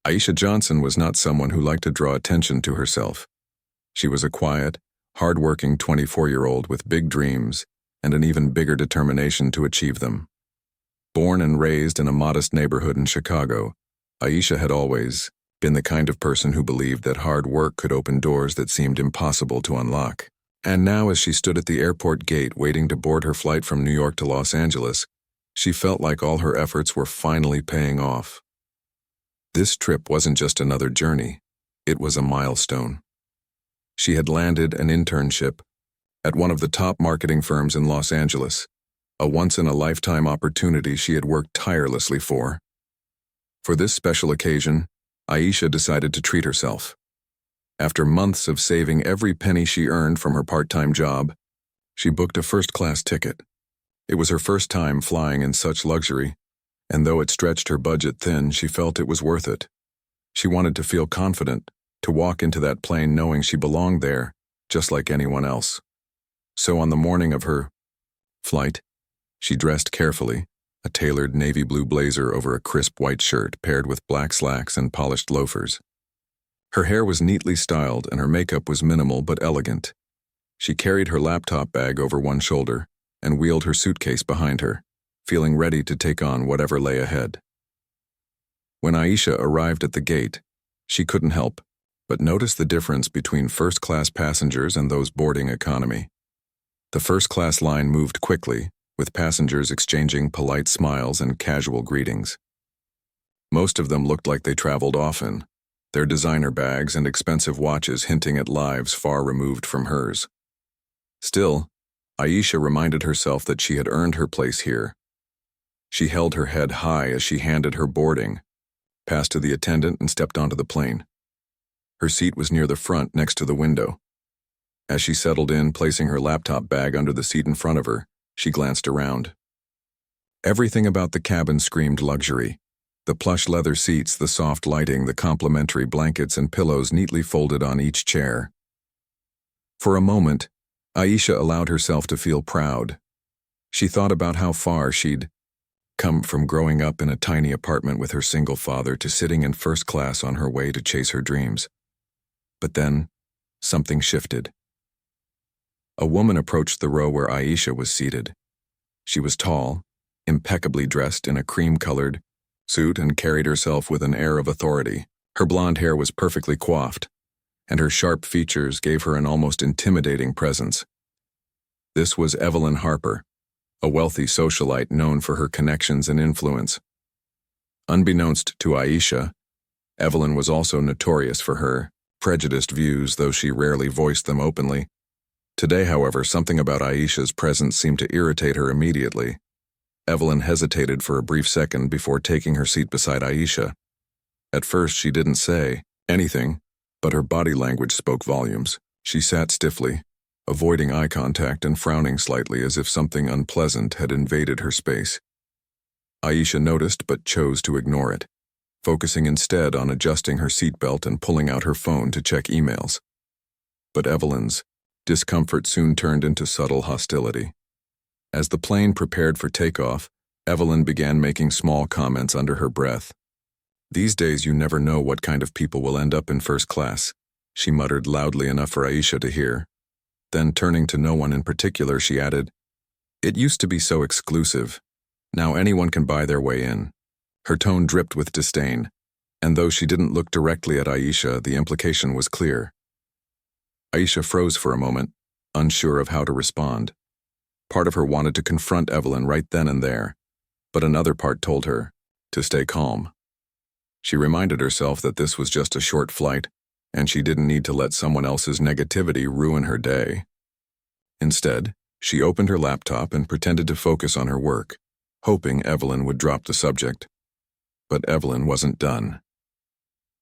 Aisha Johnson was not someone who liked to draw attention to herself. She was a quiet, hard-working 24-year-old with big dreams and an even bigger determination to achieve them. Born and raised in a modest neighborhood in Chicago, Aisha had always been the kind of person who believed that hard work could open doors that seemed impossible to unlock. And now, as she stood at the airport gate waiting to board her flight from New York to Los Angeles, she felt like all her efforts were finally paying off. This trip wasn't just another journey, it was a milestone. She had landed an internship at one of the top marketing firms in Los Angeles, a once-in-a-lifetime opportunity she had worked tirelessly for. For this special occasion, Aisha decided to treat herself. After months of saving every penny she earned from her part-time job, she booked a first-class ticket. It was her first time flying in such luxury, and though it stretched her budget thin, she felt it was worth it. She wanted to feel confident, to walk into that plane knowing she belonged there, just like anyone else. So on the morning of her flight, she dressed carefully, a tailored navy blue blazer over a crisp white shirt paired with black slacks and polished loafers. Her hair was neatly styled and her makeup was minimal but elegant. She carried her laptop bag over one shoulder and wheeled her suitcase behind her, feeling ready to take on whatever lay ahead. When Aisha arrived at the gate, she couldn't help but notice the difference between first-class passengers and those boarding economy. The first-class line moved quickly, with passengers exchanging polite smiles and casual greetings. Most of them looked like they traveled often, their designer bags and expensive watches hinting at lives far removed from hers. Still, Aisha reminded herself that she had earned her place here. She held her head high as she handed her boarding, passed to the attendant and stepped onto the plane. Her seat was near the front next to the window. As she settled in, placing her laptop bag under the seat in front of her, she glanced around. Everything about the cabin screamed luxury. The plush leather seats, the soft lighting, the complimentary blankets and pillows neatly folded on each chair. For a moment, Aisha allowed herself to feel proud. She thought about how far she'd come from growing up in a tiny apartment with her single father to sitting in first class on her way to chase her dreams. But then, something shifted. A woman approached the row where Aisha was seated. She was tall, impeccably dressed in a cream-colored suit and carried herself with an air of authority. Her blonde hair was perfectly coiffed, and her sharp features gave her an almost intimidating presence. This was Evelyn Harper, a wealthy socialite known for her connections and influence. Unbeknownst to Aisha, Evelyn was also notorious for her prejudiced views, though she rarely voiced them openly. Today, however, something about Aisha's presence seemed to irritate her immediately. Evelyn hesitated for a brief second before taking her seat beside Aisha. At first, she didn't say anything, but her body language spoke volumes. She sat stiffly, avoiding eye contact and frowning slightly as if something unpleasant had invaded her space. Aisha noticed but chose to ignore it, focusing instead on adjusting her seatbelt and pulling out her phone to check emails. But Evelyn's discomfort soon turned into subtle hostility. As the plane prepared for takeoff, Evelyn began making small comments under her breath. "These days you never know what kind of people will end up in first class," she muttered loudly enough for Aisha to hear. Then, turning to no one in particular, she added, "It used to be so exclusive. Now anyone can buy their way in." Her tone dripped with disdain, and though she didn't look directly at Aisha, the implication was clear. Aisha froze for a moment, unsure of how to respond. Part of her wanted to confront Evelyn right then and there, but another part told her to stay calm. She reminded herself that this was just a short flight, and she didn't need to let someone else's negativity ruin her day. Instead, she opened her laptop and pretended to focus on her work, hoping Evelyn would drop the subject. But Evelyn wasn't done.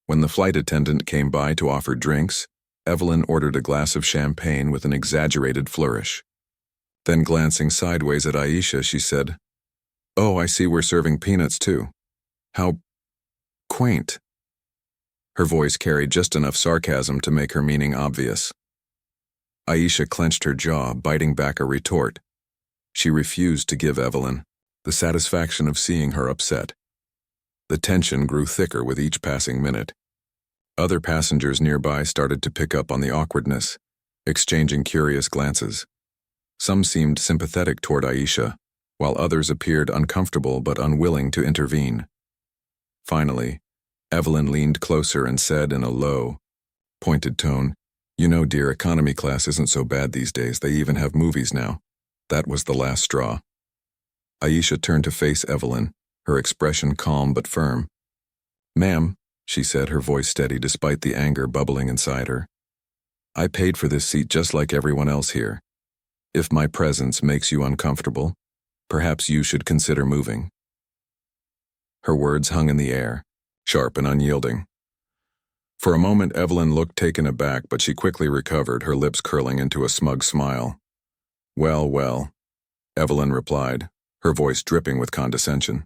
When the flight attendant came by to offer drinks, Evelyn ordered a glass of champagne with an exaggerated flourish. Then, glancing sideways at Aisha, she said, "Oh, I see we're serving peanuts too. How quaint." Her voice carried just enough sarcasm to make her meaning obvious. Aisha clenched her jaw, biting back a retort. She refused to give Evelyn the satisfaction of seeing her upset. The tension grew thicker with each passing minute. Other passengers nearby started to pick up on the awkwardness, exchanging curious glances. Some seemed sympathetic toward Aisha, while others appeared uncomfortable but unwilling to intervene. Finally, Evelyn leaned closer and said in a low, pointed tone, "You know, dear, economy class isn't so bad these days. They even have movies now." That was the last straw. Aisha turned to face Evelyn, her expression calm but firm. "Ma'am," she said, her voice steady despite the anger bubbling inside her, "I paid for this seat just like everyone else here. If my presence makes you uncomfortable, perhaps you should consider moving." Her words hung in the air, sharp and unyielding. For a moment, Evelyn looked taken aback, but she quickly recovered, her lips curling into a smug smile. "Well, well," Evelyn replied, her voice dripping with condescension.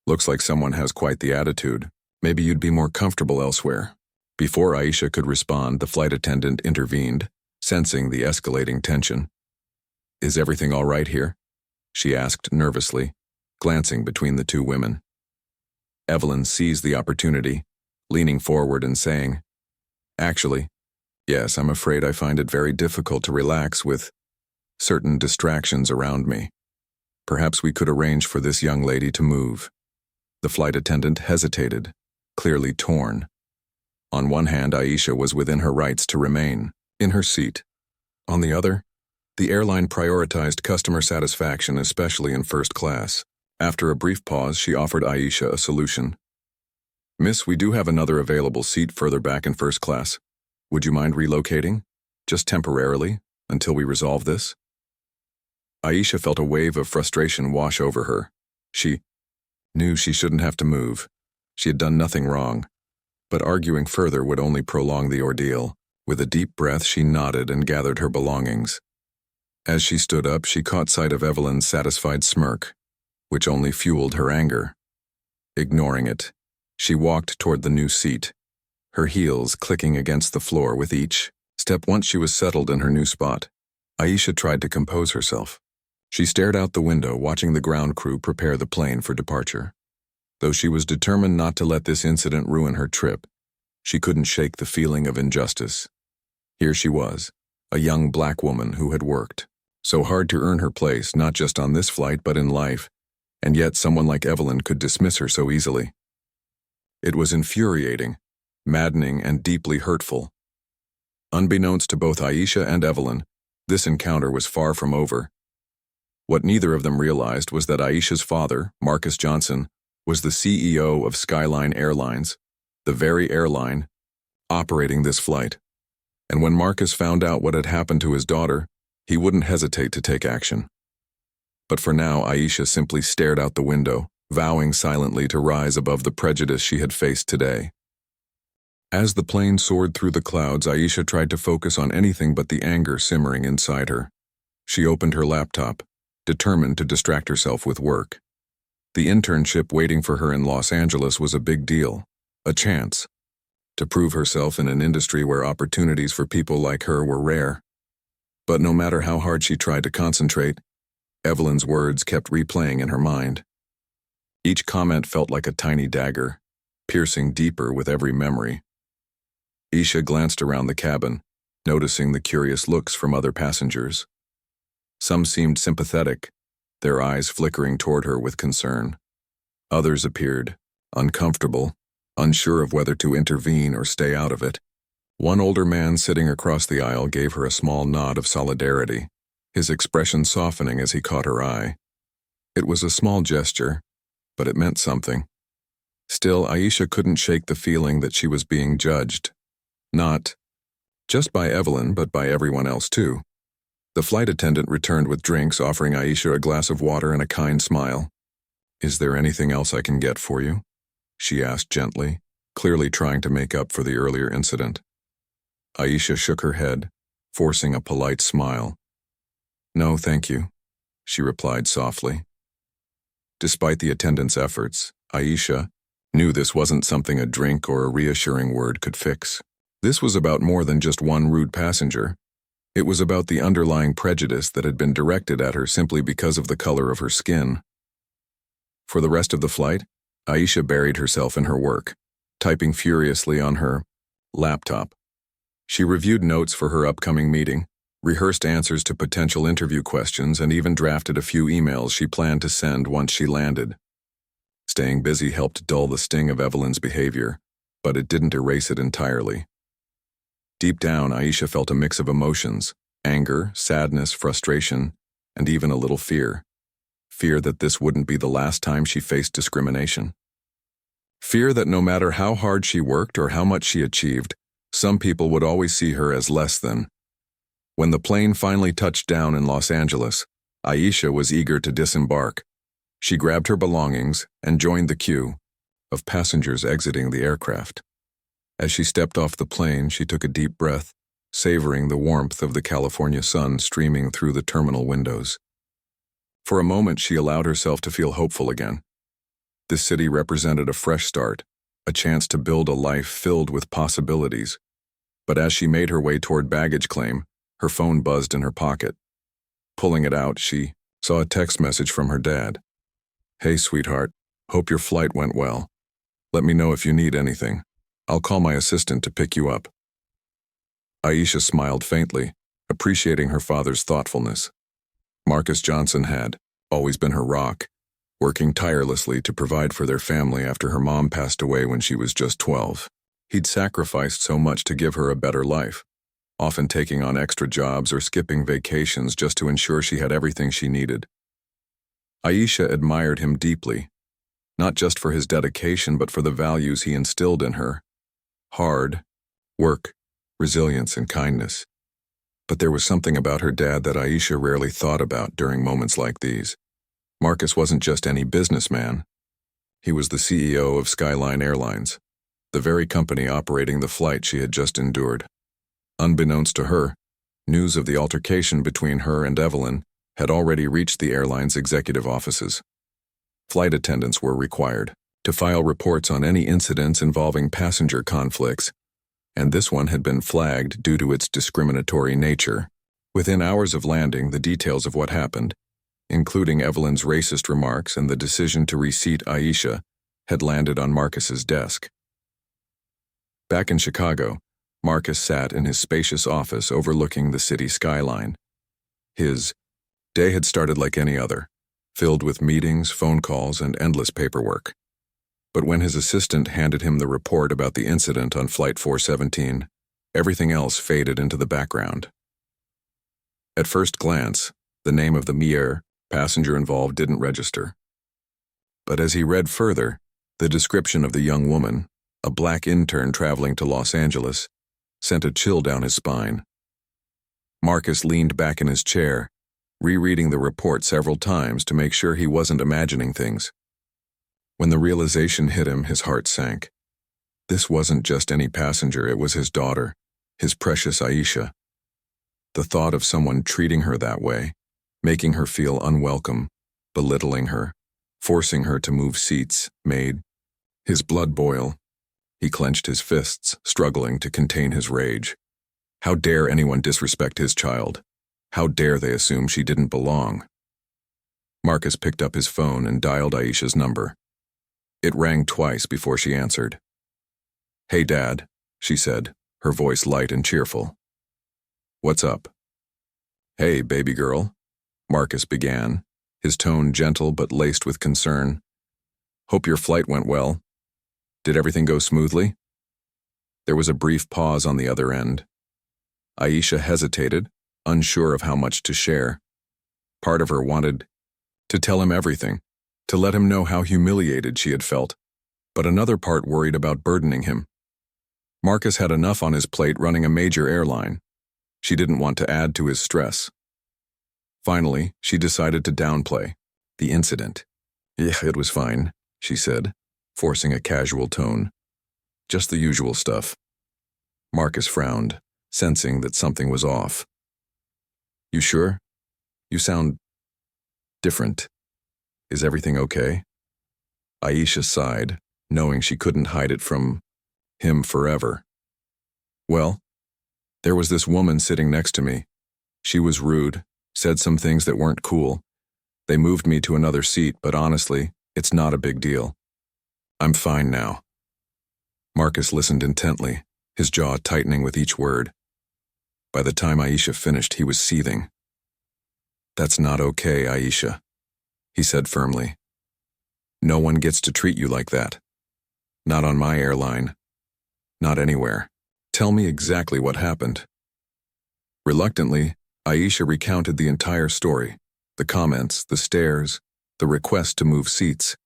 "Looks like someone has quite the attitude. Maybe you'd be more comfortable elsewhere." Before Aisha could respond, the flight attendant intervened, sensing the escalating tension. "Is everything all right here?" she asked nervously, glancing between the two women. Evelyn seized the opportunity, leaning forward and saying, "Actually, yes, I'm afraid I find it very difficult to relax with certain distractions around me. Perhaps we could arrange for this young lady to move." The flight attendant hesitated, clearly torn. On one hand, Aisha was within her rights to remain in her seat. On the other, the airline prioritized customer satisfaction, especially in first class. After a brief pause, she offered Aisha a solution. "Miss, we do have another available seat further back in first class. Would you mind relocating? Just temporarily, until we resolve this?" Aisha felt a wave of frustration wash over her. She knew she shouldn't have to move. She had done nothing wrong. But arguing further would only prolong the ordeal. With a deep breath, she nodded and gathered her belongings. As she stood up, she caught sight of Evelyn's satisfied smirk, which only fueled her anger. Ignoring it, she walked toward the new seat, her heels clicking against the floor with each step. Once she was settled in her new spot, Aisha tried to compose herself. She stared out the window, watching the ground crew prepare the plane for departure. Though she was determined not to let this incident ruin her trip, she couldn't shake the feeling of injustice. Here she was, a young black woman who had worked so hard to earn her place, not just on this flight but in life, and yet someone like Evelyn could dismiss her so easily. It was infuriating, maddening, and deeply hurtful. Unbeknownst to both Aisha and Evelyn, this encounter was far from over. What neither of them realized was that Aisha's father, Marcus Johnson, was the CEO of Skyline Airlines, the very airline operating this flight. And when Marcus found out what had happened to his daughter, he wouldn't hesitate to take action. But for now, Aisha simply stared out the window, vowing silently to rise above the prejudice she had faced today. As the plane soared through the clouds, Aisha tried to focus on anything but the anger simmering inside her. She opened her laptop, determined to distract herself with work. The internship waiting for her in Los Angeles was a big deal, a chance to prove herself in an industry where opportunities for people like her were rare. But no matter how hard she tried to concentrate, Evelyn's words kept replaying in her mind. Each comment felt like a tiny dagger, piercing deeper with every memory. Aisha glanced around the cabin, noticing the curious looks from other passengers. Some seemed sympathetic, their eyes flickering toward her with concern. Others appeared uncomfortable, unsure of whether to intervene or stay out of it. One older man sitting across the aisle gave her a small nod of solidarity, his expression softening as he caught her eye. It was a small gesture, but it meant something. Still, Aisha couldn't shake the feeling that she was being judged. Not just by Evelyn, but by everyone else too. The flight attendant returned with drinks, offering Aisha a glass of water and a kind smile. "Is there anything else I can get for you?" she asked gently, clearly trying to make up for the earlier incident. Aisha shook her head, forcing a polite smile. "No, thank you," she replied softly. Despite the attendant's efforts, Aisha knew this wasn't something a drink or a reassuring word could fix. This was about more than just one rude passenger. It was about the underlying prejudice that had been directed at her simply because of the color of her skin. For the rest of the flight, Aisha buried herself in her work, typing furiously on her laptop. She reviewed notes for her upcoming meeting, rehearsed answers to potential interview questions, and even drafted a few emails she planned to send once she landed. Staying busy helped dull the sting of Evelyn's behavior, but it didn't erase it entirely. Deep down, Aisha felt a mix of emotions: anger, sadness, frustration, and even a little fear. Fear that this wouldn't be the last time she faced discrimination. Fear that no matter how hard she worked or how much she achieved, some people would always see her as less than. When the plane finally touched down in Los Angeles, Aisha was eager to disembark. She grabbed her belongings and joined the queue of passengers exiting the aircraft. As she stepped off the plane, she took a deep breath, savoring the warmth of the California sun streaming through the terminal windows. For a moment, she allowed herself to feel hopeful again. This city represented a fresh start, a chance to build a life filled with possibilities. But as she made her way toward baggage claim, her phone buzzed in her pocket. Pulling it out, she saw a text message from her dad. "Hey, sweetheart. Hope your flight went well. Let me know if you need anything. I'll call my assistant to pick you up." Aisha smiled faintly, appreciating her father's thoughtfulness. Marcus Johnson had always been her rock, working tirelessly to provide for their family after her mom passed away when she was just 12. He'd sacrificed so much to give her a better life, often taking on extra jobs or skipping vacations just to ensure she had everything she needed. Aisha admired him deeply, not just for his dedication but for the values he instilled in her: hard work, resilience, and kindness. But there was something about her dad that Aisha rarely thought about during moments like these. Marcus wasn't just any businessman. He was the CEO of Skyline Airlines, the very company operating the flight she had just endured. Unbeknownst to her, news of the altercation between her and Evelyn had already reached the airline's executive offices. Flight attendants were required to file reports on any incidents involving passenger conflicts, and this one had been flagged due to its discriminatory nature. Within hours of landing, the details of what happened, including Evelyn's racist remarks and the decision to reseat Aisha, had landed on Marcus's desk. Back in Chicago, Marcus sat in his spacious office overlooking the city skyline. His day had started like any other, filled with meetings, phone calls, and endless paperwork. But when his assistant handed him the report about the incident on Flight 417, everything else faded into the background. At first glance, the name of the passenger involved didn't register. But as he read further, the description of the young woman, a black intern traveling to Los Angeles, sent a chill down his spine. Marcus leaned back in his chair, rereading the report several times to make sure he wasn't imagining things. When the realization hit him, his heart sank. This wasn't just any passenger, it was his daughter, his precious Aisha. The thought of someone treating her that way, making her feel unwelcome, belittling her, forcing her to move seats, made his blood boil. He clenched his fists, struggling to contain his rage. How dare anyone disrespect his child? How dare they assume she didn't belong? Marcus picked up his phone and dialed Aisha's number. It rang twice before she answered. "Hey, Dad," she said, her voice light and cheerful. "What's up?" "Hey, baby girl," Marcus began, his tone gentle but laced with concern. "Hope your flight went well. Did everything go smoothly?" There was a brief pause on the other end. Aisha hesitated, unsure of how much to share. Part of her wanted to tell him everything, to let him know how humiliated she had felt, but another part worried about burdening him. Marcus had enough on his plate running a major airline. She didn't want to add to his stress. Finally, she decided to downplay the incident. "Yeah, it was fine," she said, forcing a casual tone. "Just the usual stuff." Marcus frowned, sensing that something was off. "You sure? You sound different. Is everything okay?" Aisha sighed, knowing she couldn't hide it from him forever. "Well, there was this woman sitting next to me. She was rude, said some things that weren't cool. They moved me to another seat, but honestly, it's not a big deal. I'm fine now. Marcus listened intently, his jaw tightening with each word. By the time Aisha finished, he was seething. That's not okay, Aisha, he said firmly. No one gets to treat you like that. Not on my airline. Not anywhere. Tell me exactly what happened. Reluctantly, Aisha recounted the entire story, the comments, the stares, the request to move seats.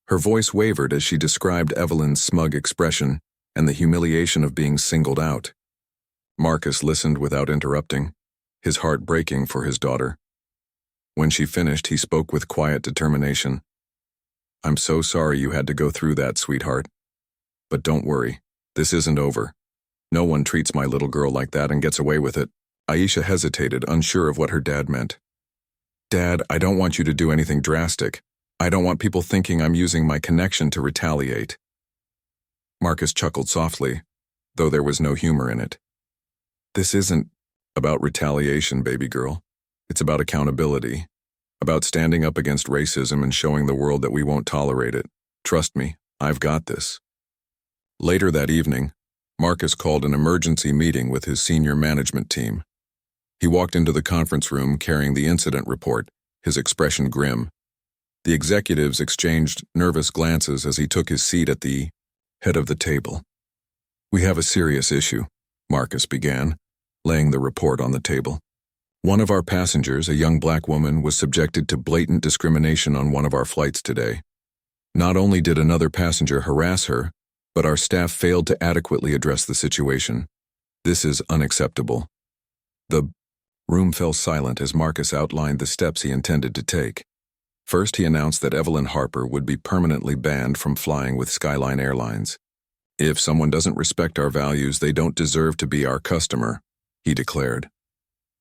Her voice wavered as she described Evelyn's smug expression and the humiliation of being singled out. Marcus listened without interrupting, his heart breaking for his daughter. When she finished, he spoke with quiet determination. I'm so sorry you had to go through that, sweetheart. But don't worry, this isn't over. No one treats my little girl like that and gets away with it. Aisha hesitated, unsure of what her dad meant. Dad, I don't want you to do anything drastic. I don't want people thinking I'm using my connection to retaliate. Marcus chuckled softly, though there was no humor in it. This isn't about retaliation, baby girl. It's about accountability, about standing up against racism and showing the world that we won't tolerate it. Trust me, I've got this. Later that evening, Marcus called an emergency meeting with his senior management team. He walked into the conference room carrying the incident report, his expression grim. The executives exchanged nervous glances as he took his seat at the head of the table. We have a serious issue, Marcus began, laying the report on the table. One of our passengers, a young black woman, was subjected to blatant discrimination on one of our flights today. Not only did another passenger harass her, but our staff failed to adequately address the situation. This is unacceptable. The room fell silent as Marcus outlined the steps he intended to take. First, he announced that Evelyn Harper would be permanently banned from flying with Skyline Airlines. If someone doesn't respect our values, they don't deserve to be our customer, he declared.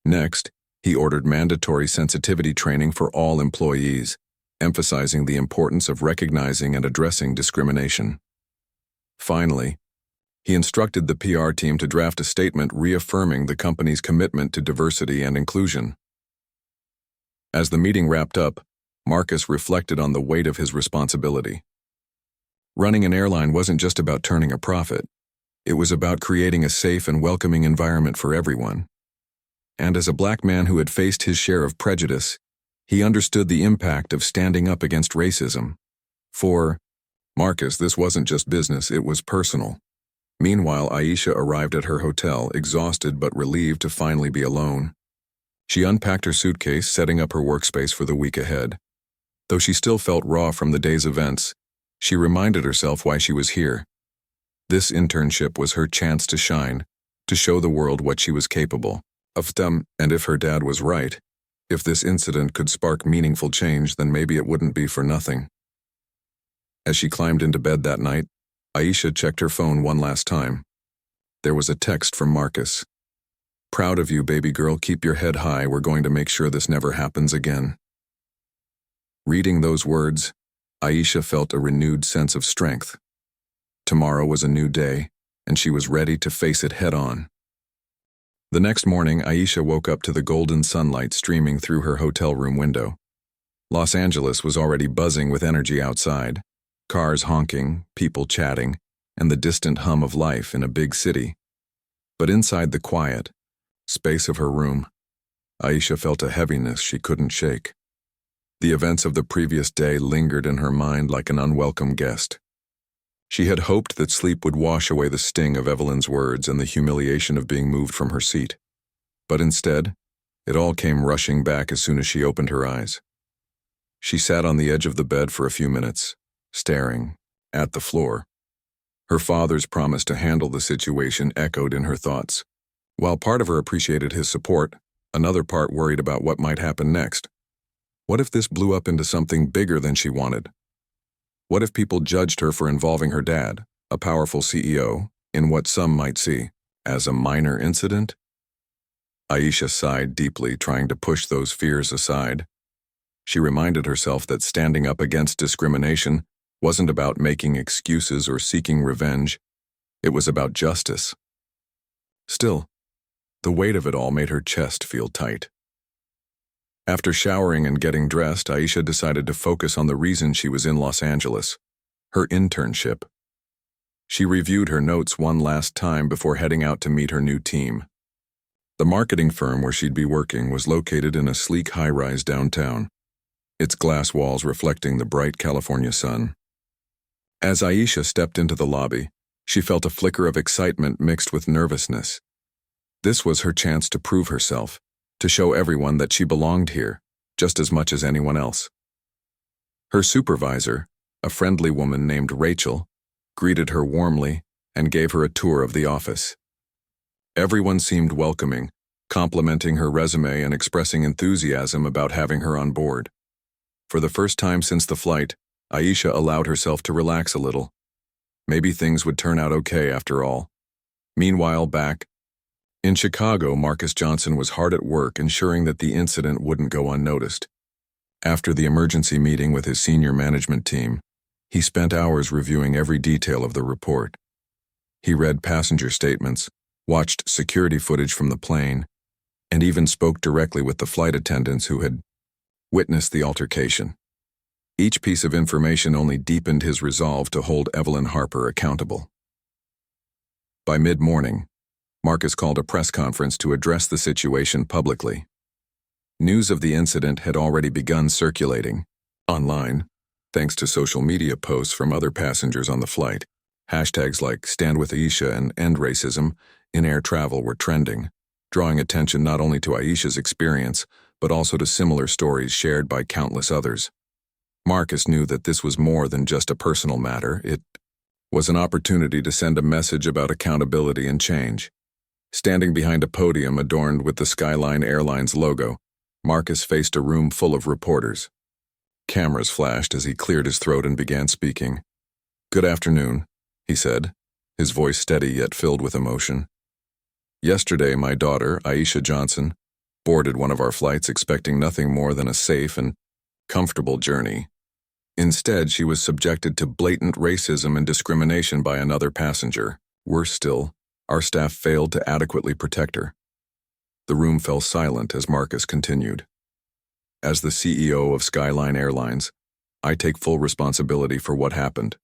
Next, he ordered mandatory sensitivity training for all employees, emphasizing the importance of recognizing and addressing discrimination. Finally, he instructed the PR team to draft a statement reaffirming the company's commitment to diversity and inclusion. As the meeting wrapped up, Marcus reflected on the weight of his responsibility. Running an airline wasn't just about turning a profit. It was about creating a safe and welcoming environment for everyone. And as a black man who had faced his share of prejudice, he understood the impact of standing up against racism. For Marcus, this wasn't just business, it was personal. Meanwhile, Aisha arrived at her hotel, exhausted but relieved to finally be alone. She unpacked her suitcase, setting up her workspace for the week ahead. Though she still felt raw from the day's events, she reminded herself why she was here. This internship was her chance to shine, to show the world what she was capable of. And if her dad was right, if this incident could spark meaningful change, then maybe it wouldn't be for nothing. As she climbed into bed that night, Aisha checked her phone one last time. There was a text from Marcus. Proud of you, baby girl, keep your head high, we're going to make sure this never happens again. Reading those words, Aisha felt a renewed sense of strength. Tomorrow was a new day, and she was ready to face it head-on. The next morning, Aisha woke up to the golden sunlight streaming through her hotel room window. Los Angeles was already buzzing with energy outside, cars honking, people chatting, and the distant hum of life in a big city. But inside the quiet space of her room, Aisha felt a heaviness she couldn't shake. The events of the previous day lingered in her mind like an unwelcome guest. She had hoped that sleep would wash away the sting of Evelyn's words and the humiliation of being moved from her seat. But instead, it all came rushing back as soon as she opened her eyes. She sat on the edge of the bed for a few minutes, staring at the floor. Her father's promise to handle the situation echoed in her thoughts. While part of her appreciated his support, another part worried about what might happen next. What if this blew up into something bigger than she wanted? What if people judged her for involving her dad, a powerful CEO, in what some might see as a minor incident? Aisha sighed deeply, trying to push those fears aside. She reminded herself that standing up against discrimination wasn't about making excuses or seeking revenge. It was about justice. Still, the weight of it all made her chest feel tight. After showering and getting dressed, Aisha decided to focus on the reason she was in Los Angeles. Her internship. She reviewed her notes one last time before heading out to meet her new team. The marketing firm where she'd be working was located in a sleek high-rise downtown, its glass walls reflecting the bright California sun. As Aisha stepped into the lobby, she felt a flicker of excitement mixed with nervousness. This was her chance to prove herself, to show everyone that she belonged here, just as much as anyone else. Her supervisor, a friendly woman named Rachel, greeted her warmly and gave her a tour of the office. Everyone seemed welcoming, complimenting her resume and expressing enthusiasm about having her on board. For the first time since the flight, Aisha allowed herself to relax a little. Maybe things would turn out okay after all. Meanwhile, back in Chicago, Marcus Johnson was hard at work ensuring that the incident wouldn't go unnoticed. After the emergency meeting with his senior management team, he spent hours reviewing every detail of the report. He read passenger statements, watched security footage from the plane, and even spoke directly with the flight attendants who had witnessed the altercation. Each piece of information only deepened his resolve to hold Evelyn Harper accountable. By mid-morning, Marcus called a press conference to address the situation publicly. News of the incident had already begun circulating online, thanks to social media posts from other passengers on the flight. Hashtags like Stand With Aisha and End Racism in air travel were trending, drawing attention not only to Aisha's experience, but also to similar stories shared by countless others. Marcus knew that this was more than just a personal matter. It was an opportunity to send a message about accountability and change. Standing behind a podium adorned with the Skyline Airlines logo, Marcus faced a room full of reporters. Cameras flashed as he cleared his throat and began speaking. "Good afternoon," he said, his voice steady yet filled with emotion. "Yesterday, my daughter, Aisha Johnson, boarded one of our flights expecting nothing more than a safe and comfortable journey. Instead, she was subjected to blatant racism and discrimination by another passenger. Worse still, our staff failed to adequately protect her." The room fell silent as Marcus continued. "As the CEO of Skyline Airlines, I take full responsibility for what happened.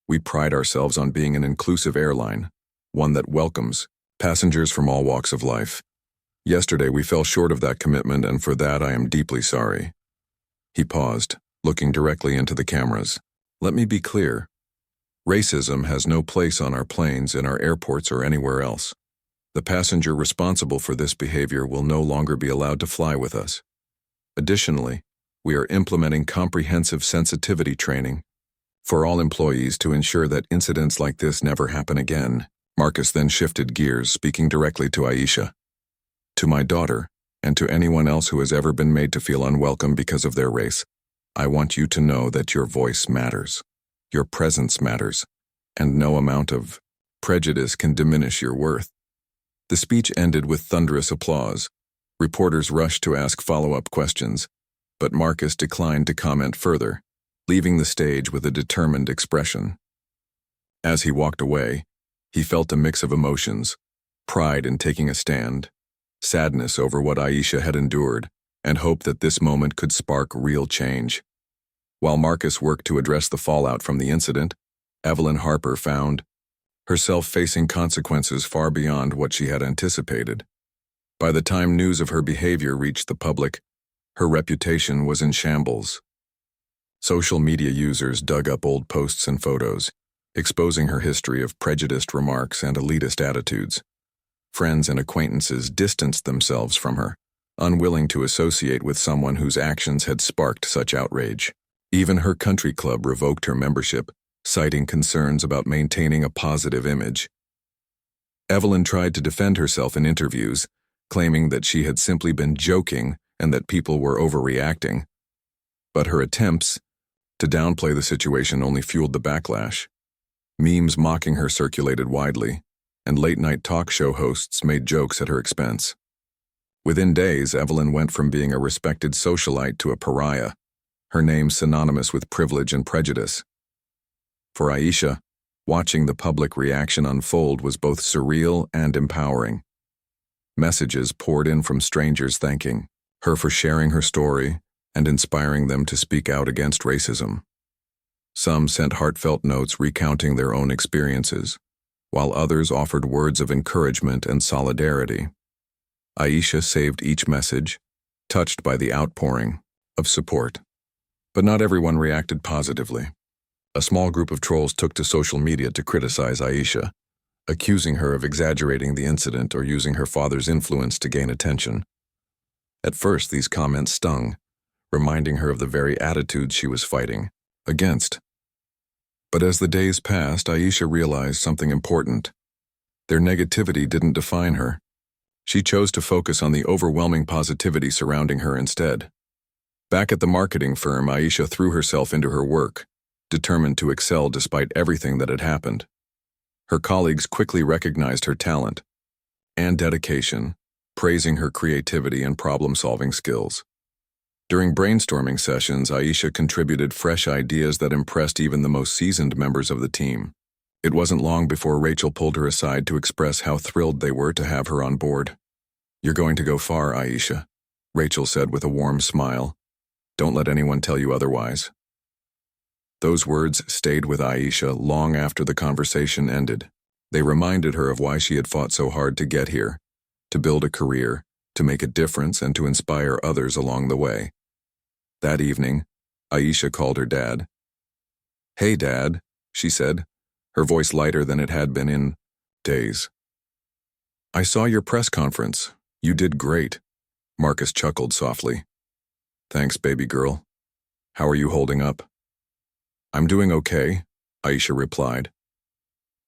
We pride ourselves on being an inclusive airline, one that welcomes passengers from all walks of life. Yesterday we fell short of that commitment, and for that I am deeply sorry." He paused, looking directly into the cameras. "Let me be clear. Racism has no place on our planes, in our airports, or anywhere else. The passenger responsible for this behavior will no longer be allowed to fly with us. Additionally, we are implementing comprehensive sensitivity training for all employees to ensure that incidents like this never happen again." Marcus then shifted gears, speaking directly to Aisha. "To my daughter, and to anyone else who has ever been made to feel unwelcome because of their race, I want you to know that your voice matters, your presence matters, and no amount of prejudice can diminish your worth." The speech ended with thunderous applause. Reporters rushed to ask follow-up questions, but Marcus declined to comment further, leaving the stage with a determined expression. As he walked away, he felt a mix of emotions: pride in taking a stand, sadness over what Aisha had endured, and hope that this moment could spark real change. While Marcus worked to address the fallout from the incident, Evelyn Harper found herself facing consequences far beyond what she had anticipated. By the time news of her behavior reached the public, her reputation was in shambles. Social media users dug up old posts and photos, exposing her history of prejudiced remarks and elitist attitudes. Friends and acquaintances distanced themselves from her, unwilling to associate with someone whose actions had sparked such outrage. Even her country club revoked her membership, citing concerns about maintaining a positive image. Evelyn tried to defend herself in interviews, claiming that she had simply been joking and that people were overreacting. But her attempts to downplay the situation only fueled the backlash. Memes mocking her circulated widely, and late-night talk show hosts made jokes at her expense. Within days, Evelyn went from being a respected socialite to a pariah, her name synonymous with privilege and prejudice. For Aisha, watching the public reaction unfold was both surreal and empowering. Messages poured in from strangers thanking her for sharing her story and inspiring them to speak out against racism. Some sent heartfelt notes recounting their own experiences, while others offered words of encouragement and solidarity. Aisha saved each message, touched by the outpouring of support. But not everyone reacted positively. A small group of trolls took to social media to criticize Aisha, accusing her of exaggerating the incident or using her father's influence to gain attention. At first, these comments stung, reminding her of the very attitudes she was fighting against. But as the days passed, Aisha realized something important. Their negativity didn't define her. She chose to focus on the overwhelming positivity surrounding her instead. Back at the marketing firm, Aisha threw herself into her work, determined to excel despite everything that had happened. Her colleagues quickly recognized her talent and dedication, praising her creativity and problem-solving skills. During brainstorming sessions, Aisha contributed fresh ideas that impressed even the most seasoned members of the team. It wasn't long before Rachel pulled her aside to express how thrilled they were to have her on board. "You're going to go far, Aisha," Rachel said with a warm smile. "Don't let anyone tell you otherwise." Those words stayed with Aisha long after the conversation ended. They reminded her of why she had fought so hard to get here, to build a career, to make a difference, and to inspire others along the way. That evening, Aisha called her dad. "Hey, Dad," she said, her voice lighter than it had been in days. "I saw your press conference. You did great." Marcus chuckled softly. "Thanks, baby girl. How are you holding up?" "I'm doing okay," Aisha replied.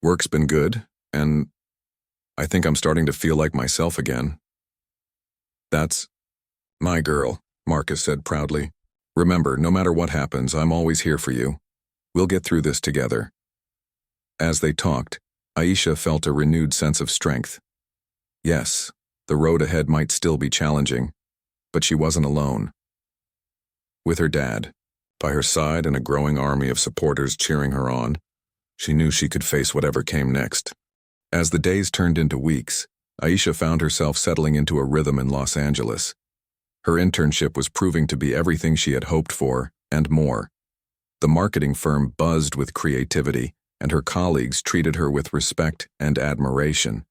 "Work's been good, and I think I'm starting to feel like myself again." "That's my girl," Marcus said proudly. "Remember, no matter what happens, I'm always here for you. We'll get through this together." As they talked, Aisha felt a renewed sense of strength. Yes, the road ahead might still be challenging, but she wasn't alone. With her dad by her side and a growing army of supporters cheering her on, she knew she could face whatever came next. As the days turned into weeks, Aisha found herself settling into a rhythm in Los Angeles. Her internship was proving to be everything she had hoped for, and more. The marketing firm buzzed with creativity, and her colleagues treated her with respect and admiration.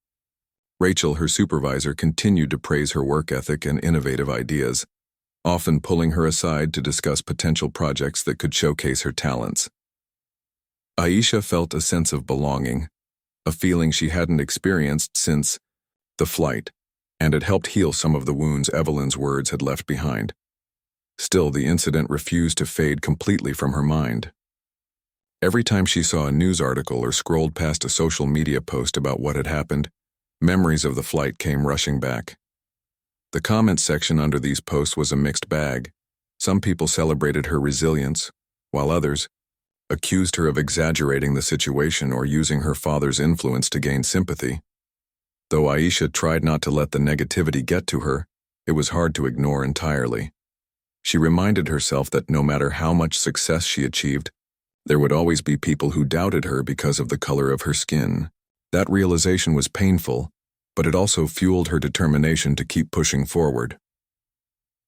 Rachel, her supervisor, continued to praise her work ethic and innovative ideas, often pulling her aside to discuss potential projects that could showcase her talents. Aisha felt a sense of belonging, a feeling she hadn't experienced since the flight, and it helped heal some of the wounds Evelyn's words had left behind. Still, the incident refused to fade completely from her mind. Every time she saw a news article or scrolled past a social media post about what had happened, memories of the flight came rushing back. The comment section under these posts was a mixed bag. Some people celebrated her resilience, while others accused her of exaggerating the situation or using her father's influence to gain sympathy. Though Aisha tried not to let the negativity get to her, it was hard to ignore entirely. She reminded herself that no matter how much success she achieved, there would always be people who doubted her because of the color of her skin. That realization was painful, but it also fueled her determination to keep pushing forward.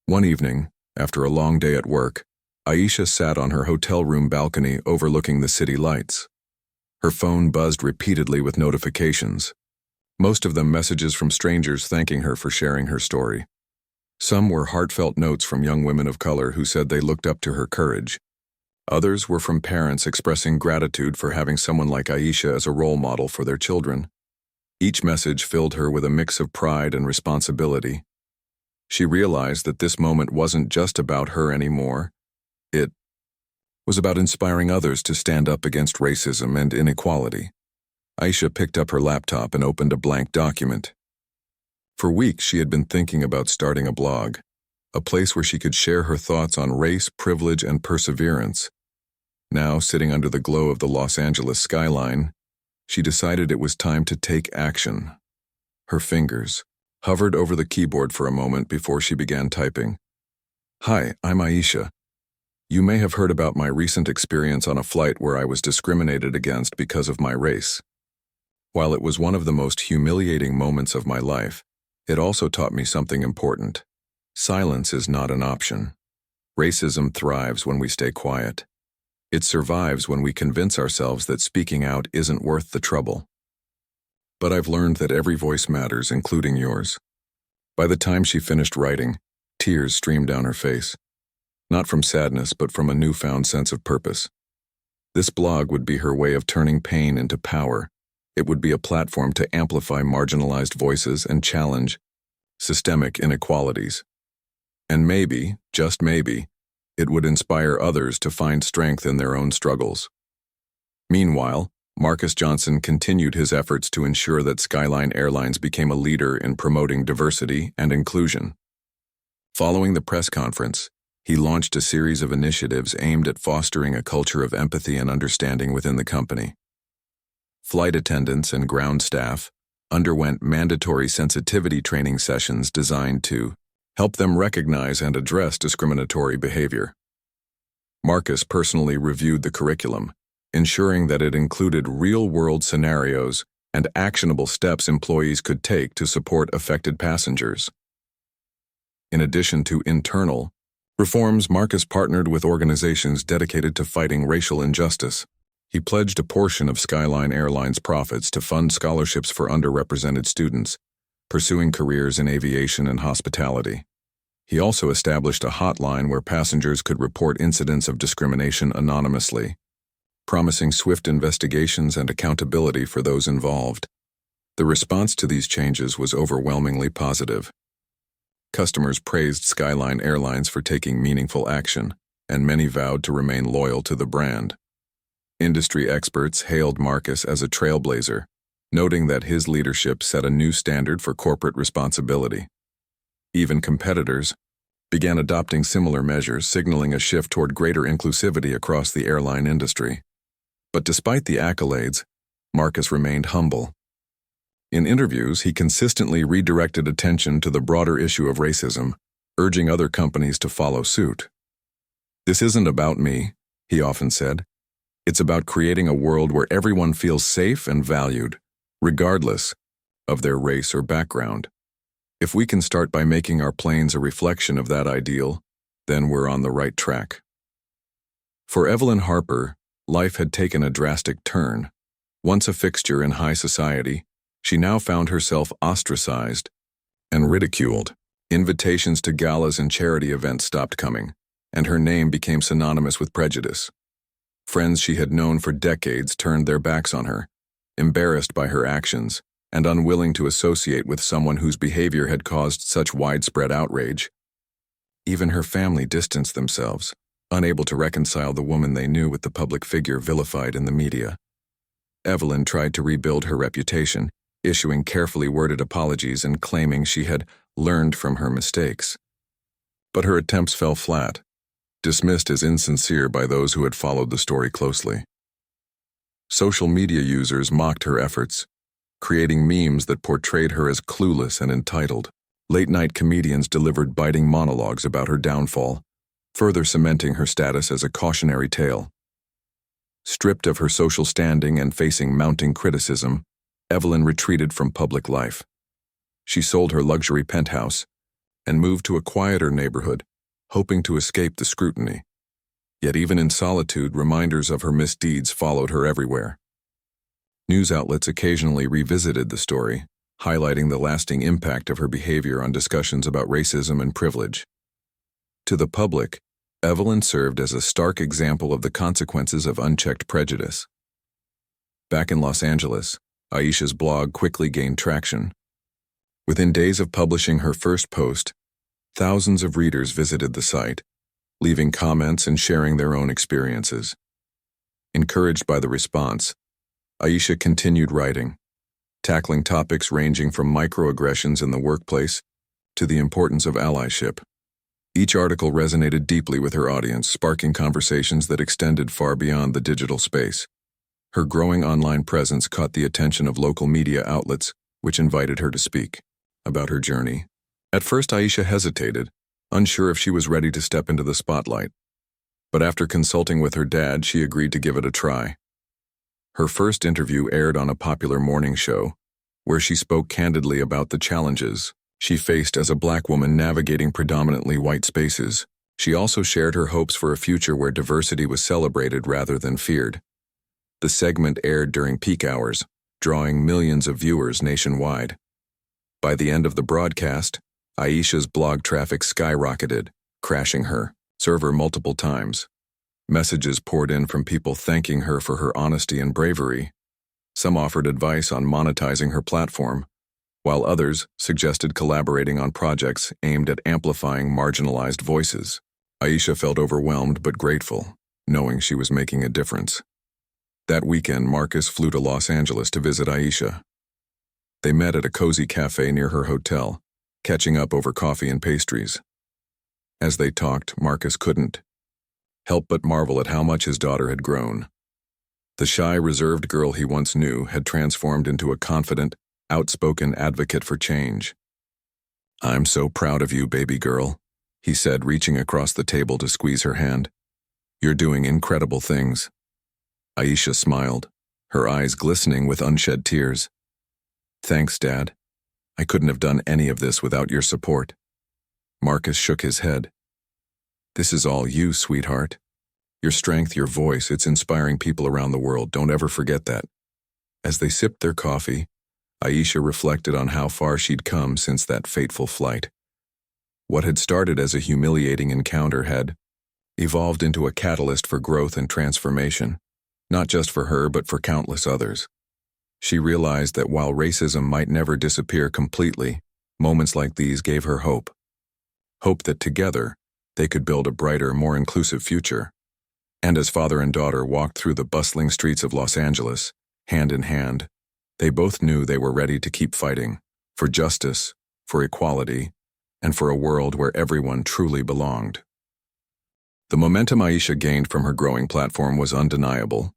One evening, after a long day at work, Aisha sat on her hotel room balcony overlooking the city lights. Her phone buzzed repeatedly with notifications, most of them messages from strangers thanking her for sharing her story. Some were heartfelt notes from young women of color who said they looked up to her courage. Others were from parents expressing gratitude for having someone like Aisha as a role model for their children. Each message filled her with a mix of pride and responsibility. She realized that this moment wasn't just about her anymore. It was about inspiring others to stand up against racism and inequality. Aisha picked up her laptop and opened a blank document. For weeks, she had been thinking about starting a blog, a place where she could share her thoughts on race, privilege, and perseverance. Now, sitting under the glow of the Los Angeles skyline, she decided it was time to take action. Her fingers hovered over the keyboard for a moment before she began typing. "Hi, I'm Aisha. You may have heard about my recent experience on a flight where I was discriminated against because of my race. While it was one of the most humiliating moments of my life, it also taught me something important. Silence is not an option. Racism thrives when we stay quiet. It survives when we convince ourselves that speaking out isn't worth the trouble. But I've learned that every voice matters, including yours. By the time she finished writing, tears streamed down her face. Not from sadness, but from a newfound sense of purpose. This blog would be her way of turning pain into power. It would be a platform to amplify marginalized voices and challenge systemic inequalities. And maybe, just maybe, it would inspire others to find strength in their own struggles. Meanwhile, Marcus Johnson continued his efforts to ensure that Skyline Airlines became a leader in promoting diversity and inclusion. Following the press conference, he launched a series of initiatives aimed at fostering a culture of empathy and understanding within the company. Flight attendants and ground staff underwent mandatory sensitivity training sessions designed to help them recognize and address discriminatory behavior. Marcus personally reviewed the curriculum, ensuring that it included real-world scenarios and actionable steps employees could take to support affected passengers. In addition to internal reforms, Marcus partnered with organizations dedicated to fighting racial injustice. He pledged a portion of Skyline Airlines' profits to fund scholarships for underrepresented students, pursuing careers in aviation and hospitality. He also established a hotline where passengers could report incidents of discrimination anonymously, promising swift investigations and accountability for those involved. The response to these changes was overwhelmingly positive. Customers praised Skyline Airlines for taking meaningful action, and many vowed to remain loyal to the brand. Industry experts hailed Marcus as a trailblazer, noting that his leadership set a new standard for corporate responsibility. Even competitors began adopting similar measures, signaling a shift toward greater inclusivity across the airline industry. But despite the accolades, Marcus remained humble. In interviews, he consistently redirected attention to the broader issue of racism, urging other companies to follow suit. "This isn't about me," he often said. "It's about creating a world where everyone feels safe and valued, regardless of their race or background. If we can start by making our planes a reflection of that ideal, then we're on the right track." For Evelyn Harper, life had taken a drastic turn. Once a fixture in high society, she now found herself ostracized and ridiculed. Invitations to galas and charity events stopped coming, and her name became synonymous with prejudice. Friends she had known for decades turned their backs on her, embarrassed by her actions and unwilling to associate with someone whose behavior had caused such widespread outrage. Even her family distanced themselves, unable to reconcile the woman they knew with the public figure vilified in the media. Evelyn tried to rebuild her reputation, issuing carefully worded apologies and claiming she had learned from her mistakes. But her attempts fell flat, dismissed as insincere by those who had followed the story closely. Social media users mocked her efforts, creating memes that portrayed her as clueless and entitled. Late-night comedians delivered biting monologues about her downfall, further cementing her status as a cautionary tale. Stripped of her social standing and facing mounting criticism, Evelyn retreated from public life. She sold her luxury penthouse and moved to a quieter neighborhood, hoping to escape the scrutiny. Yet even in solitude, reminders of her misdeeds followed her everywhere. News outlets occasionally revisited the story, highlighting the lasting impact of her behavior on discussions about racism and privilege. To the public, Evelyn served as a stark example of the consequences of unchecked prejudice. Back in Los Angeles, Aisha's blog quickly gained traction. Within days of publishing her first post, thousands of readers visited the site, leaving comments and sharing their own experiences. Encouraged by the response, Aisha continued writing, tackling topics ranging from microaggressions in the workplace to the importance of allyship. Each article resonated deeply with her audience, sparking conversations that extended far beyond the digital space. Her growing online presence caught the attention of local media outlets, which invited her to speak about her journey. At first, Aisha hesitated, unsure if she was ready to step into the spotlight. But after consulting with her dad, she agreed to give it a try. Her first interview aired on a popular morning show, where she spoke candidly about the challenges she faced as a Black woman navigating predominantly white spaces. She also shared her hopes for a future where diversity was celebrated rather than feared. The segment aired during peak hours, drawing millions of viewers nationwide. By the end of the broadcast, Aisha's blog traffic skyrocketed, crashing her server multiple times. Messages poured in from people thanking her for her honesty and bravery. Some offered advice on monetizing her platform, while others suggested collaborating on projects aimed at amplifying marginalized voices. Aisha felt overwhelmed but grateful, knowing she was making a difference. That weekend, Marcus flew to Los Angeles to visit Aisha. They met at a cozy cafe near her hotel, catching up over coffee and pastries. As they talked, Marcus couldn't help but marvel at how much his daughter had grown. The shy, reserved girl he once knew had transformed into a confident, outspoken advocate for change. "I'm so proud of you, baby girl," he said, reaching across the table to squeeze her hand. "You're doing incredible things." Aisha smiled, her eyes glistening with unshed tears. "Thanks, Dad. I couldn't have done any of this without your support." Marcus shook his head. "This is all you, sweetheart. Your strength, your voice, it's inspiring people around the world. Don't ever forget that." As they sipped their coffee, Aisha reflected on how far she'd come since that fateful flight. What had started as a humiliating encounter had evolved into a catalyst for growth and transformation, not just for her but for countless others. She realized that while racism might never disappear completely, moments like these gave her hope. Hope that together, they could build a brighter, more inclusive future. And as father and daughter walked through the bustling streets of Los Angeles, hand in hand, they both knew they were ready to keep fighting for justice, for equality, and for a world where everyone truly belonged. The momentum Aisha gained from her growing platform was undeniable.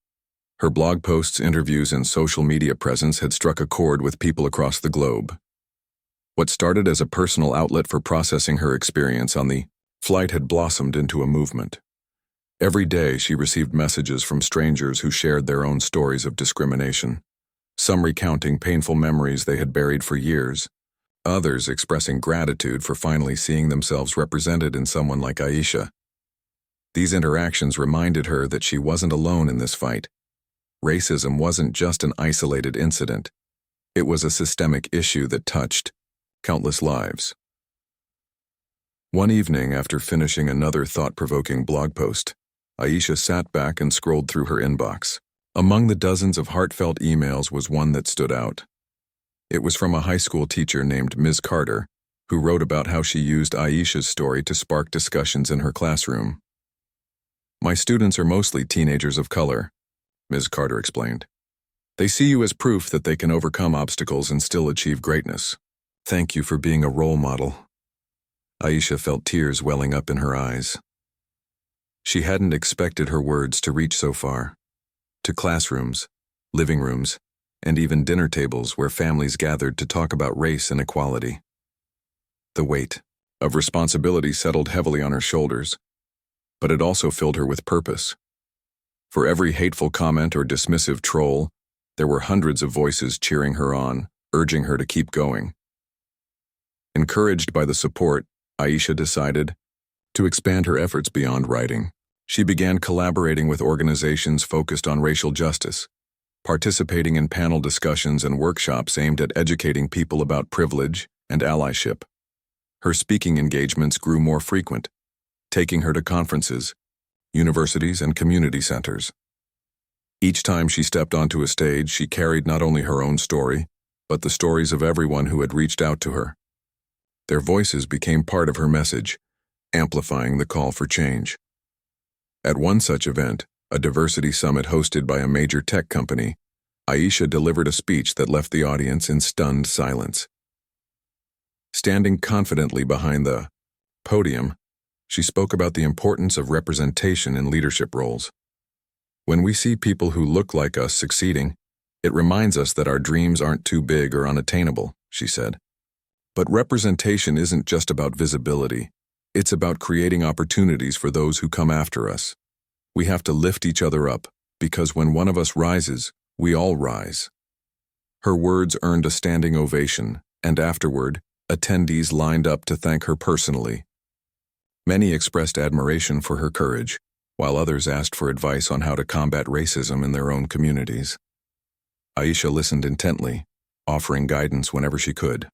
Her blog posts, interviews, and social media presence had struck a chord with people across the globe. What started as a personal outlet for processing her experience on the flight had blossomed into a movement. Every day she received messages from strangers who shared their own stories of discrimination, some recounting painful memories they had buried for years, others expressing gratitude for finally seeing themselves represented in someone like Aisha. These interactions reminded her that she wasn't alone in this fight. Racism wasn't just an isolated incident. It was a systemic issue that touched countless lives. One evening, after finishing another thought-provoking blog post, Aisha sat back and scrolled through her inbox. Among the dozens of heartfelt emails was one that stood out. It was from a high school teacher named Ms. Carter, who wrote about how she used Aisha's story to spark discussions in her classroom. "My students are mostly teenagers of color," Ms. Carter explained. "They see you as proof that they can overcome obstacles and still achieve greatness. Thank you for being a role model." Aisha felt tears welling up in her eyes. She hadn't expected her words to reach so far, to classrooms, living rooms, and even dinner tables where families gathered to talk about race and equality. The weight of responsibility settled heavily on her shoulders, but it also filled her with purpose. For every hateful comment or dismissive troll, there were hundreds of voices cheering her on, urging her to keep going. Encouraged by the support, Aisha decided to expand her efforts beyond writing. She began collaborating with organizations focused on racial justice, participating in panel discussions and workshops aimed at educating people about privilege and allyship. Her speaking engagements grew more frequent, taking her to conferences, universities, and community centers. Each time she stepped onto a stage, she carried not only her own story, but the stories of everyone who had reached out to her. Their voices became part of her message, amplifying the call for change. At one such event, a diversity summit hosted by a major tech company, Aisha delivered a speech that left the audience in stunned silence. Standing confidently behind the podium, she spoke about the importance of representation in leadership roles. "When we see people who look like us succeeding, it reminds us that our dreams aren't too big or unattainable," she said. "But representation isn't just about visibility. It's about creating opportunities for those who come after us. We have to lift each other up, because when one of us rises, we all rise." Her words earned a standing ovation, and afterward, attendees lined up to thank her personally. Many expressed admiration for her courage, while others asked for advice on how to combat racism in their own communities. Aisha listened intently, offering guidance whenever she could.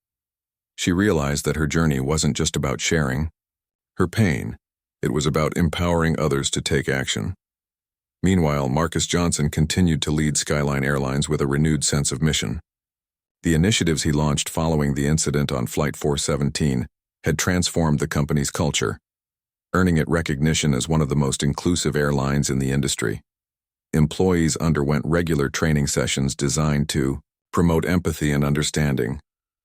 She realized that her journey wasn't just about sharing her pain, it was about empowering others to take action. Meanwhile, Marcus Johnson continued to lead Skyline Airlines with a renewed sense of mission. The initiatives he launched following the incident on Flight 417 had transformed the company's culture, earning it recognition as one of the most inclusive airlines in the industry. Employees underwent regular training sessions designed to promote empathy and understanding,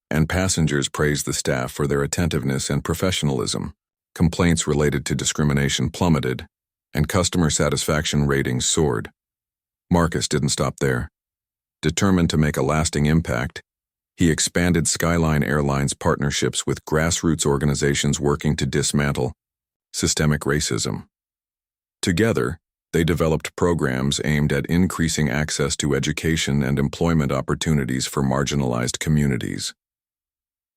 and passengers praised the staff for their attentiveness and professionalism. Complaints related to discrimination plummeted, and customer satisfaction ratings soared. Marcus didn't stop there. Determined to make a lasting impact, he expanded Skyline Airlines' partnerships with grassroots organizations working to dismantle systemic racism. Together, they developed programs aimed at increasing access to education and employment opportunities for marginalized communities.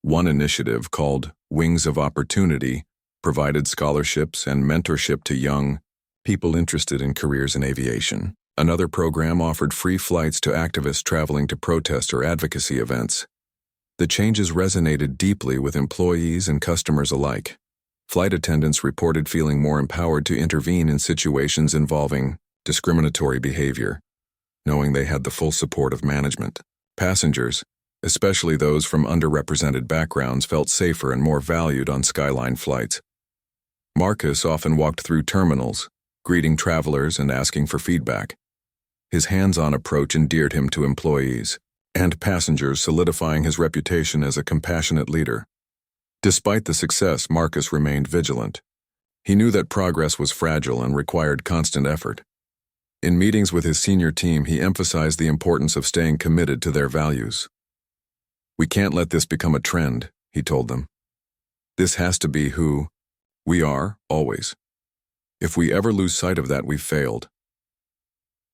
One initiative, called Wings of Opportunity, provided scholarships and mentorship to young people interested in careers in aviation. Another program offered free flights to activists traveling to protest or advocacy events. The changes resonated deeply with employees and customers alike. Flight attendants reported feeling more empowered to intervene in situations involving discriminatory behavior, knowing they had the full support of management. Passengers, especially those from underrepresented backgrounds, felt safer and more valued on Skyline flights. Marcus often walked through terminals, greeting travelers and asking for feedback. His hands-on approach endeared him to employees and passengers, solidifying his reputation as a compassionate leader. Despite the success, Marcus remained vigilant. He knew that progress was fragile and required constant effort. In meetings with his senior team, he emphasized the importance of staying committed to their values. "We can't let this become a trend," he told them. "This has to be who we are, always. If we ever lose sight of that, we've failed."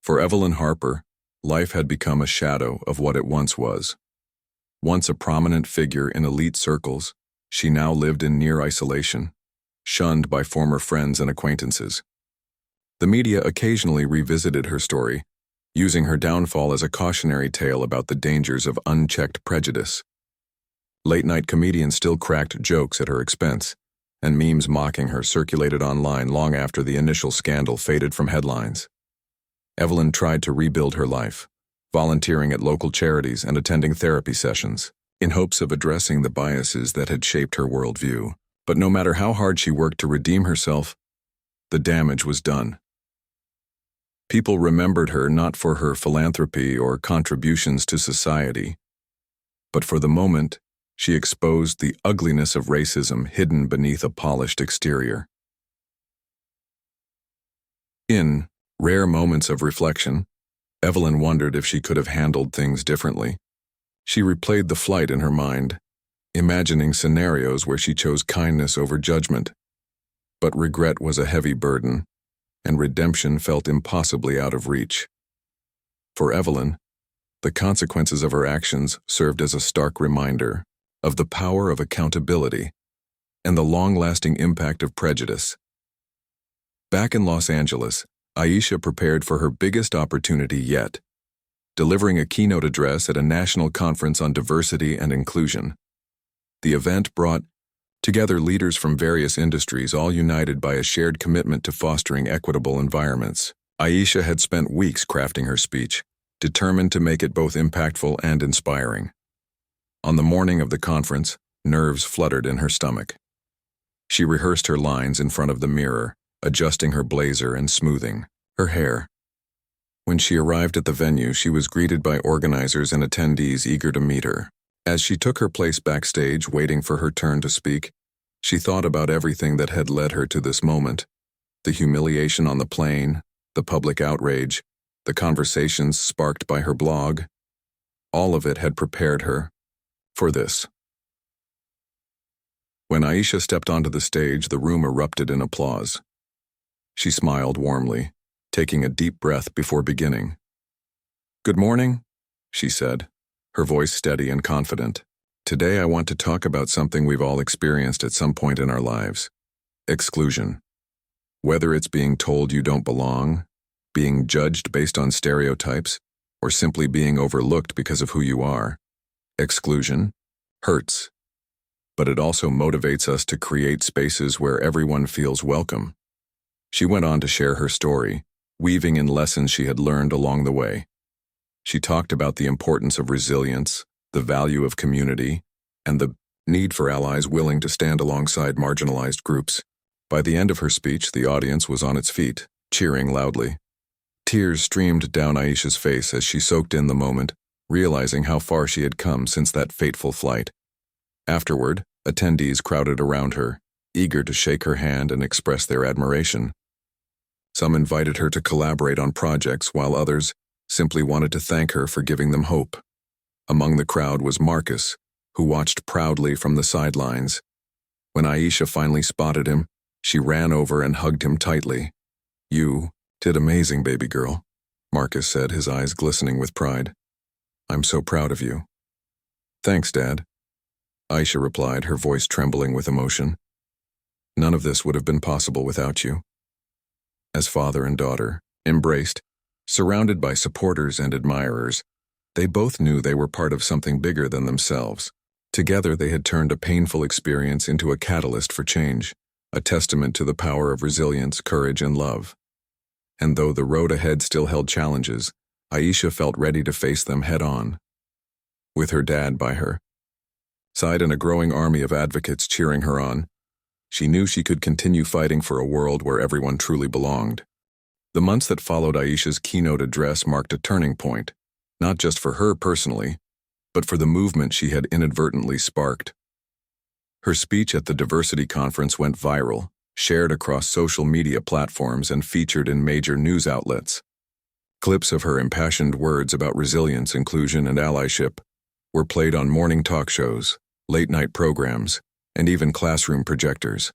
For Evelyn Harper, life had become a shadow of what it once was. Once a prominent figure in elite circles, she now lived in near isolation, shunned by former friends and acquaintances. The media occasionally revisited her story, using her downfall as a cautionary tale about the dangers of unchecked prejudice. Late-night comedians still cracked jokes at her expense, and memes mocking her circulated online long after the initial scandal faded from headlines. Evelyn tried to rebuild her life, volunteering at local charities and attending therapy sessions, in hopes of addressing the biases that had shaped her worldview. But no matter how hard she worked to redeem herself, the damage was done. People remembered her not for her philanthropy or contributions to society, but for the moment she exposed the ugliness of racism hidden beneath a polished exterior. In rare moments of reflection, Evelyn wondered if she could have handled things differently. She replayed the flight in her mind, imagining scenarios where she chose kindness over judgment. But regret was a heavy burden, and redemption felt impossibly out of reach. For Evelyn, the consequences of her actions served as a stark reminder of the power of accountability and the long-lasting impact of prejudice. Back in Los Angeles, Aisha prepared for her biggest opportunity yet, delivering a keynote address at a national conference on diversity and inclusion. The event brought together leaders from various industries, all united by a shared commitment to fostering equitable environments. Aisha had spent weeks crafting her speech, determined to make it both impactful and inspiring. On the morning of the conference, nerves fluttered in her stomach. She rehearsed her lines in front of the mirror, adjusting her blazer and smoothing her hair. When she arrived at the venue, she was greeted by organizers and attendees eager to meet her. As she took her place backstage, waiting for her turn to speak, she thought about everything that had led her to this moment: the humiliation on the plane, the public outrage, the conversations sparked by her blog. All of it had prepared her for this. When Aisha stepped onto the stage, the room erupted in applause. She smiled warmly, taking a deep breath before beginning. "Good morning," she said, her voice steady and confident. "Today I want to talk about something we've all experienced at some point in our lives: Exclusion. Whether it's being told you don't belong, being judged based on stereotypes, or simply being overlooked because of who you are, exclusion hurts. But it also motivates us to create spaces where everyone feels welcome. She went on to share her story, weaving in lessons she had learned along the way. She talked about the importance of resilience, the value of community, and the need for allies willing to stand alongside marginalized groups. By the end of her speech, the audience was on its feet, cheering loudly. Tears streamed down Aisha's face as she soaked in the moment, realizing how far she had come since that fateful flight. Afterward, attendees crowded around her, eager to shake her hand and express their admiration. Some invited her to collaborate on projects, while others simply wanted to thank her for giving them hope. Among the crowd was Marcus, who watched proudly from the sidelines. When Aisha finally spotted him, she ran over and hugged him tightly. "You did amazing, baby girl," Marcus said, his eyes glistening with pride. "I'm so proud of you." "Thanks, Dad," Aisha replied, her voice trembling with emotion. "None of this would have been possible without you." As father and daughter, embraced, surrounded by supporters and admirers, they both knew they were part of something bigger than themselves. Together they had turned a painful experience into a catalyst for change, a testament to the power of resilience, courage, and love. And though the road ahead still held challenges, Aisha felt ready to face them head-on. With her dad by her side and a growing army of advocates cheering her on, she knew she could continue fighting for a world where everyone truly belonged. The months that followed Aisha's keynote address marked a turning point, not just for her personally, but for the movement she had inadvertently sparked. Her speech at the Diversity Conference went viral, shared across social media platforms, and featured in major news outlets. Clips of her impassioned words about resilience, inclusion, and allyship were played on morning talk shows, late-night programs, and even classroom projectors.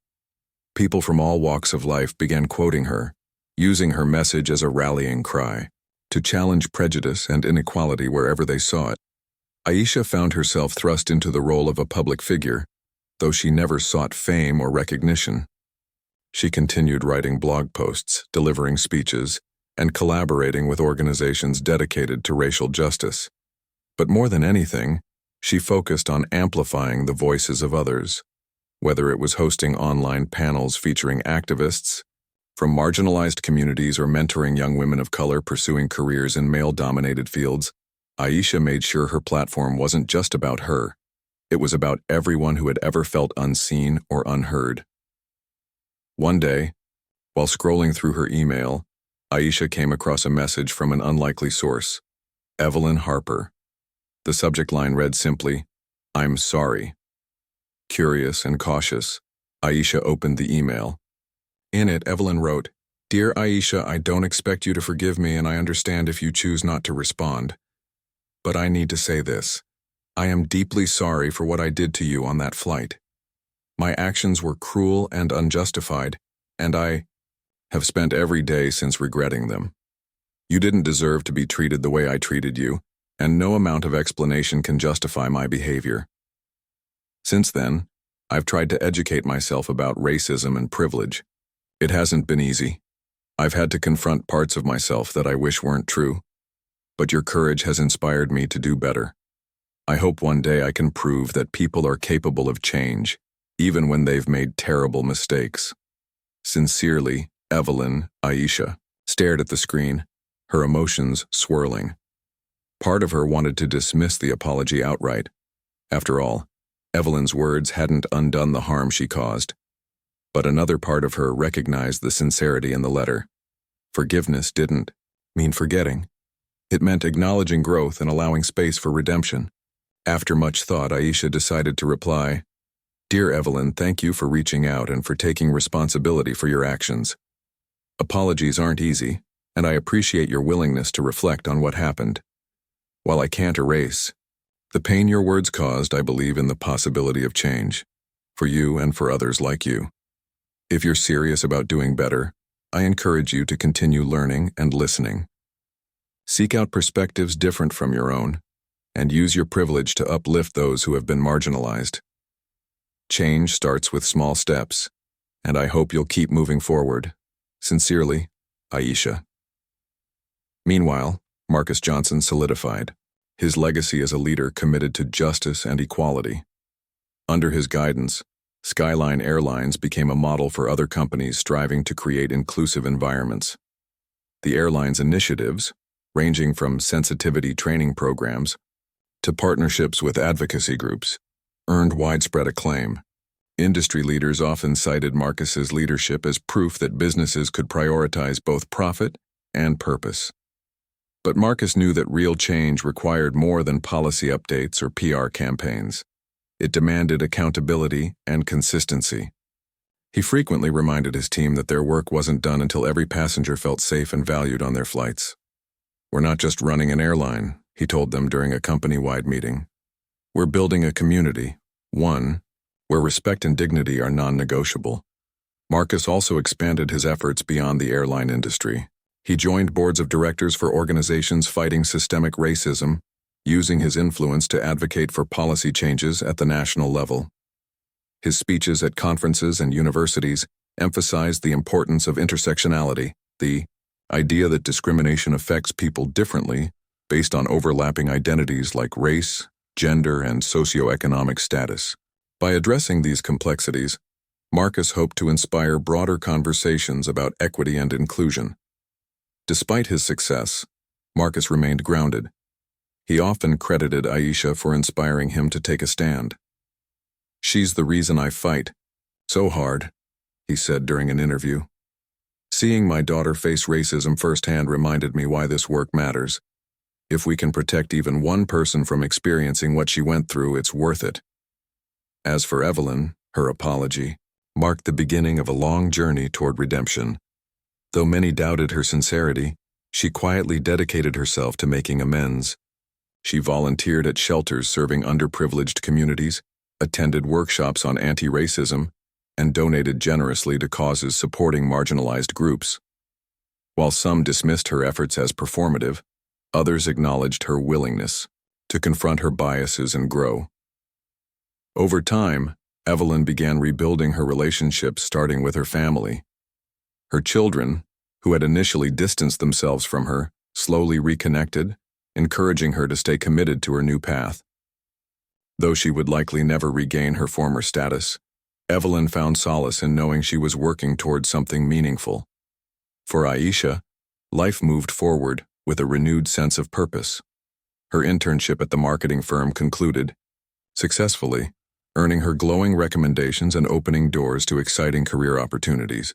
People from all walks of life began quoting her, using her message as a rallying cry to challenge prejudice and inequality wherever they saw it. Aisha found herself thrust into the role of a public figure, though she never sought fame or recognition. She continued writing blog posts, delivering speeches, and collaborating with organizations dedicated to racial justice. But more than anything, she focused on amplifying the voices of others, whether it was hosting online panels featuring activists from marginalized communities or mentoring young women of color pursuing careers in male-dominated fields. Aisha made sure her platform wasn't just about her. It was about everyone who had ever felt unseen or unheard. One day, while scrolling through her email, Aisha came across a message from an unlikely source, Evelyn Harper. The subject line read simply, "I'm sorry." Curious and cautious, Aisha opened the email. In it, Evelyn wrote, "Dear Aisha, I don't expect you to forgive me, and I understand if you choose not to respond. But I need to say this. I am deeply sorry for what I did to you on that flight. My actions were cruel and unjustified, and I have spent every day since regretting them. You didn't deserve to be treated the way I treated you, and no amount of explanation can justify my behavior. Since then, I've tried to educate myself about racism and privilege. It hasn't been easy. I've had to confront parts of myself that I wish weren't true. But your courage has inspired me to do better. I hope one day I can prove that people are capable of change, even when they've made terrible mistakes. Sincerely, Evelyn." Aisha stared at the screen, her emotions swirling. Part of her wanted to dismiss the apology outright. After all, Evelyn's words hadn't undone the harm she caused. But another part of her recognized the sincerity in the letter. Forgiveness didn't mean forgetting. It meant acknowledging growth and allowing space for redemption. After much thought, Aisha decided to reply, "Dear Evelyn, thank you for reaching out and for taking responsibility for your actions. Apologies aren't easy, and I appreciate your willingness to reflect on what happened. While I can't erase the pain your words caused, I believe in the possibility of change, for you and for others like you. If you're serious about doing better, I encourage you to continue learning and listening. Seek out perspectives different from your own, and use your privilege to uplift those who have been marginalized. Change starts with small steps, and I hope you'll keep moving forward. Sincerely, Aisha. Meanwhile, Marcus Johnson solidified, his legacy as a leader committed to justice and equality. Under his guidance, Skyline Airlines became a model for other companies striving to create inclusive environments. The airline's initiatives, ranging from sensitivity training programs to partnerships with advocacy groups, earned widespread acclaim. Industry leaders often cited Marcus's leadership as proof that businesses could prioritize both profit and purpose. But Marcus knew that real change required more than policy updates or PR campaigns. It demanded accountability and consistency. He frequently reminded his team that their work wasn't done until every passenger felt safe and valued on their flights. "We're not just running an airline," he told them during a company-wide meeting. "We're building a community, one where respect and dignity are non-negotiable." Marcus also expanded his efforts beyond the airline industry. He joined boards of directors for organizations fighting systemic racism, using his influence to advocate for policy changes at the national level. His speeches at conferences and universities emphasized the importance of intersectionality, the idea that discrimination affects people differently based on overlapping identities like race, gender, and socioeconomic status. By addressing these complexities, Marcus hoped to inspire broader conversations about equity and inclusion. Despite his success, Marcus remained grounded. He often credited Aisha for inspiring him to take a stand. "She's the reason I fight so hard," he said during an interview. "Seeing my daughter face racism firsthand reminded me why this work matters. If we can protect even one person from experiencing what she went through, it's worth it." As for Evelyn, her apology marked the beginning of a long journey toward redemption. Though many doubted her sincerity, she quietly dedicated herself to making amends. She volunteered at shelters serving underprivileged communities, attended workshops on anti-racism, and donated generously to causes supporting marginalized groups. While some dismissed her efforts as performative, others acknowledged her willingness to confront her biases and grow. Over time, Evelyn began rebuilding her relationships, starting with her family. Her children, who had initially distanced themselves from her, slowly reconnected, encouraging her to stay committed to her new path. Though she would likely never regain her former status, Evelyn found solace in knowing she was working towards something meaningful. For Aisha, life moved forward with a renewed sense of purpose. Her internship at the marketing firm concluded successfully, earning her glowing recommendations and opening doors to exciting career opportunities.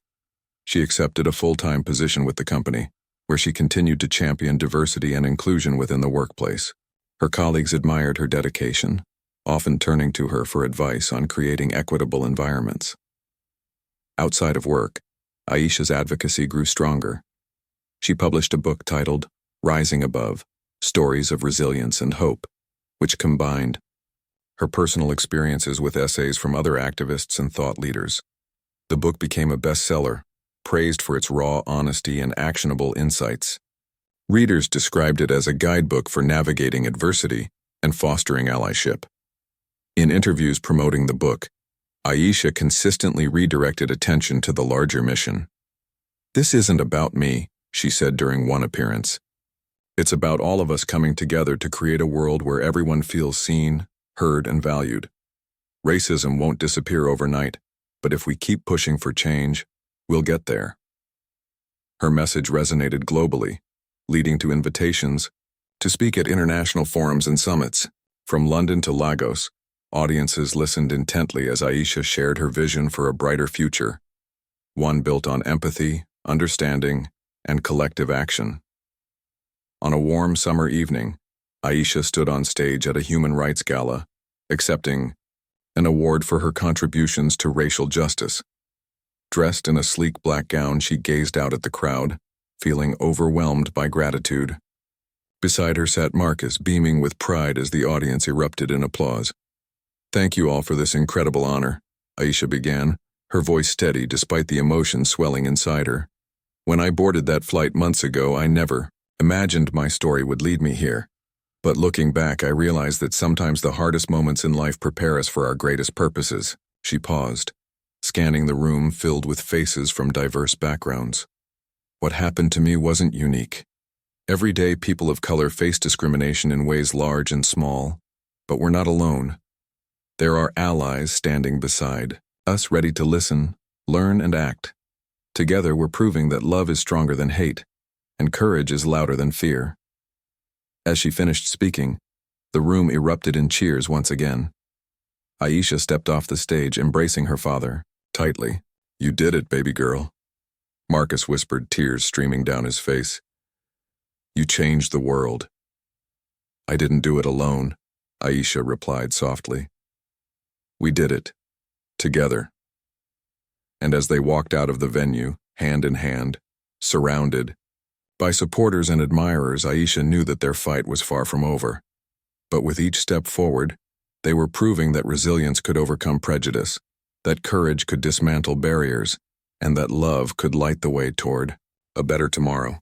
She accepted a full-time position with the company, where she continued to champion diversity and inclusion within the workplace. Her colleagues admired her dedication, often turning to her for advice on creating equitable environments. Outside of work, Aisha's advocacy grew stronger. She published a book titled Rising Above: Stories of Resilience and Hope, which combined her personal experiences with essays from other activists and thought leaders. The book became a bestseller, praised for its raw honesty and actionable insights. Readers described it as a guidebook for navigating adversity and fostering allyship. In interviews promoting the book, Aisha consistently redirected attention to the larger mission. "This isn't about me," she said during one appearance. "It's about all of us coming together to create a world where everyone feels seen, heard, and valued. Racism won't disappear overnight, but if we keep pushing for change, we'll get there." Her message resonated globally, leading to invitations to speak at international forums and summits. From London to Lagos, audiences listened intently as Aisha shared her vision for a brighter future, one built on empathy, understanding, and collective action. On a warm summer evening, Aisha stood on stage at a human rights gala, accepting an award for her contributions to racial justice. Dressed in a sleek black gown, she gazed out at the crowd, feeling overwhelmed by gratitude. Beside her sat Marcus, beaming with pride as the audience erupted in applause. "Thank you all for this incredible honor," Aisha began, her voice steady despite the emotion swelling inside her. "When I boarded that flight months ago, I never imagined my story would lead me here. But looking back, I realized that sometimes the hardest moments in life prepare us for our greatest purposes." She paused, scanning scanning the room filled with faces from diverse backgrounds. What happened to me wasn't unique. Every day people of color face discrimination in ways large and small, but we're not alone. There are allies standing beside us, ready to listen, learn, and act. Together we're proving that love is stronger than hate, and courage is louder than fear. As she finished speaking, the room erupted in cheers once again. Aisha stepped off the stage, embracing her father tightly. "You did it, baby girl," Marcus whispered, tears streaming down his face. "You changed the world." "I didn't do it alone," Aisha replied softly. "We did it. Together." And as they walked out of the venue, hand in hand, surrounded by supporters and admirers, Aisha knew that their fight was far from over. But with each step forward, they were proving that resilience could overcome prejudice, that courage could dismantle barriers, and that love could light the way toward a better tomorrow.